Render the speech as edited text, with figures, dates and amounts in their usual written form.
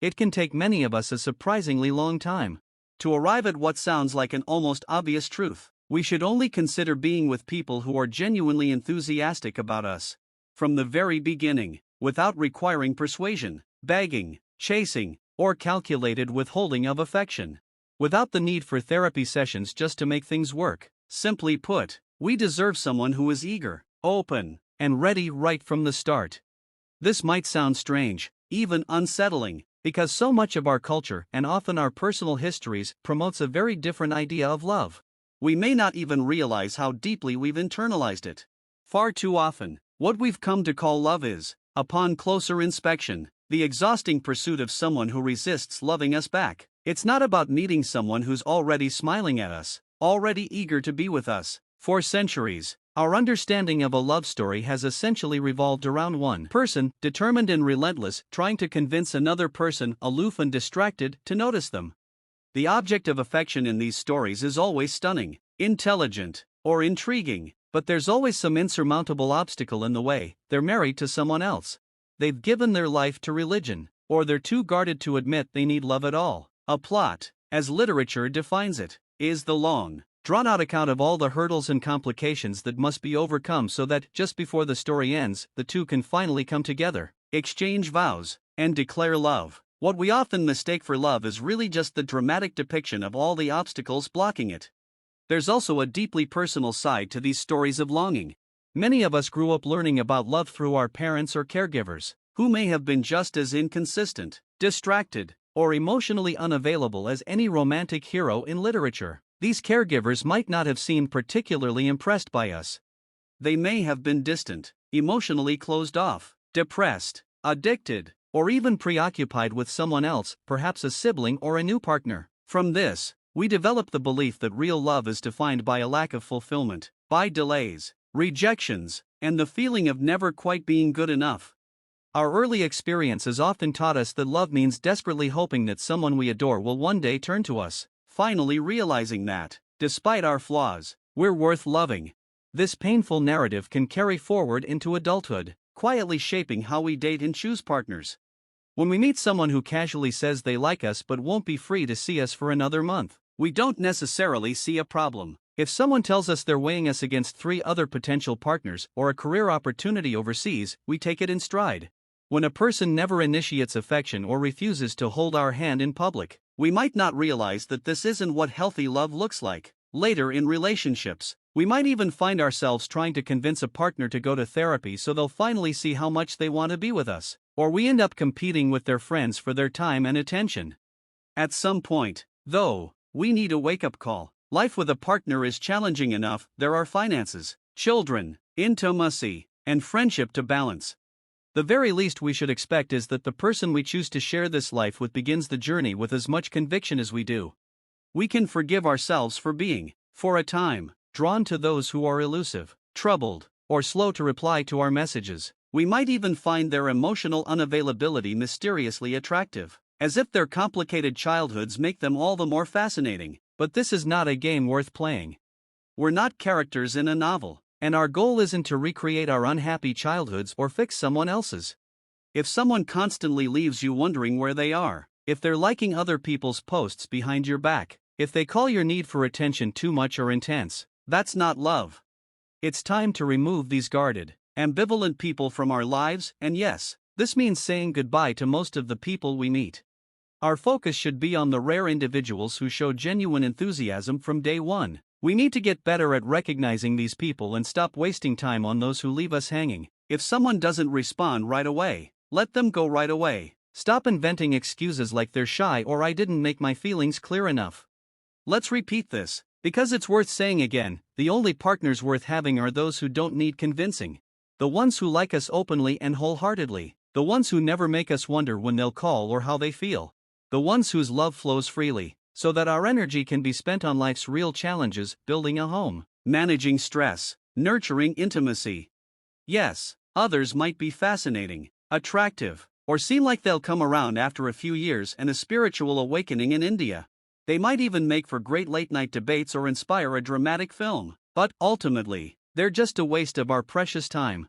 it can take many of us a surprisingly long time to arrive at what sounds like an almost obvious truth. We should only consider being with people who are genuinely enthusiastic about us from the very beginning, without requiring persuasion, begging, chasing, or calculated withholding of affection. Without the need for therapy sessions just to make things work. Simply put, we deserve someone who is eager, open, and ready right from the start. This might sound strange, even unsettling, because so much of our culture and often our personal histories promotes a very different idea of love. We may not even realize how deeply we've internalized it. Far too often, what we've come to call love is, upon closer inspection, the exhausting pursuit of someone who resists loving us back. It's not about meeting someone who's already smiling at us, already eager to be with us. For centuries, our understanding of a love story has essentially revolved around one person, determined and relentless, trying to convince another person, aloof and distracted, to notice them. The object of affection in these stories is always stunning, intelligent, or intriguing, but there's always some insurmountable obstacle in the way. They're married to someone else. They've given their life to religion, or they're too guarded to admit they need love at all. A plot, as literature defines it, is the long, drawn-out account of all the hurdles and complications that must be overcome so that, just before the story ends, the two can finally come together, exchange vows, and declare love. What we often mistake for love is really just the dramatic depiction of all the obstacles blocking it. There's also a deeply personal side to these stories of longing. Many of us grew up learning about love through our parents or caregivers, who may have been just as inconsistent, distracted, or emotionally unavailable as any romantic hero in literature. These caregivers might not have seemed particularly impressed by us. They may have been distant, emotionally closed off, depressed, addicted, or even preoccupied with someone else, perhaps a sibling or a new partner. From this, we develop the belief that real love is defined by a lack of fulfillment, by delays, rejections, and the feeling of never quite being good enough. Our early experiences often taught us that love means desperately hoping that someone we adore will one day turn to us, finally realizing that, despite our flaws, we're worth loving. This painful narrative can carry forward into adulthood, quietly shaping how we date and choose partners. When we meet someone who casually says they like us but won't be free to see us for another month, we don't necessarily see a problem. If someone tells us they're weighing us against 3 other potential partners or a career opportunity overseas, we take it in stride. When a person never initiates affection or refuses to hold our hand in public, we might not realize that this isn't what healthy love looks like. Later in relationships, we might even find ourselves trying to convince a partner to go to therapy so they'll finally see how much they want to be with us, or we end up competing with their friends for their time and attention. At some point, though, we need a wake-up call. Life with a partner is challenging enough. There are finances, children, intimacy, and friendship to balance. The very least we should expect is that the person we choose to share this life with begins the journey with as much conviction as we do. We can forgive ourselves for being, for a time, drawn to those who are elusive, troubled, or slow to reply to our messages. We might even find their emotional unavailability mysteriously attractive, as if their complicated childhoods make them all the more fascinating. But this is not a game worth playing. We're not characters in a novel, and our goal isn't to recreate our unhappy childhoods or fix someone else's. If someone constantly leaves you wondering where they are, if they're liking other people's posts behind your back, if they call your need for attention too much or intense, that's not love. It's time to remove these guarded, ambivalent people from our lives, and yes, this means saying goodbye to most of the people we meet. Our focus should be on the rare individuals who show genuine enthusiasm from day one. We need to get better at recognizing these people and stop wasting time on those who leave us hanging. If someone doesn't respond right away, let them go right away. Stop inventing excuses like they're shy or I didn't make my feelings clear enough. Let's repeat this, because it's worth saying again. The only partners worth having are those who don't need convincing. The ones who like us openly and wholeheartedly. The ones who never make us wonder when they'll call or how they feel. The ones whose love flows freely, so that our energy can be spent on life's real challenges, building a home, managing stress, nurturing intimacy. Yes, others might be fascinating, attractive, or seem like they'll come around after a few years and a spiritual awakening in India. They might even make for great late-night debates or inspire a dramatic film. But ultimately, they're just a waste of our precious time.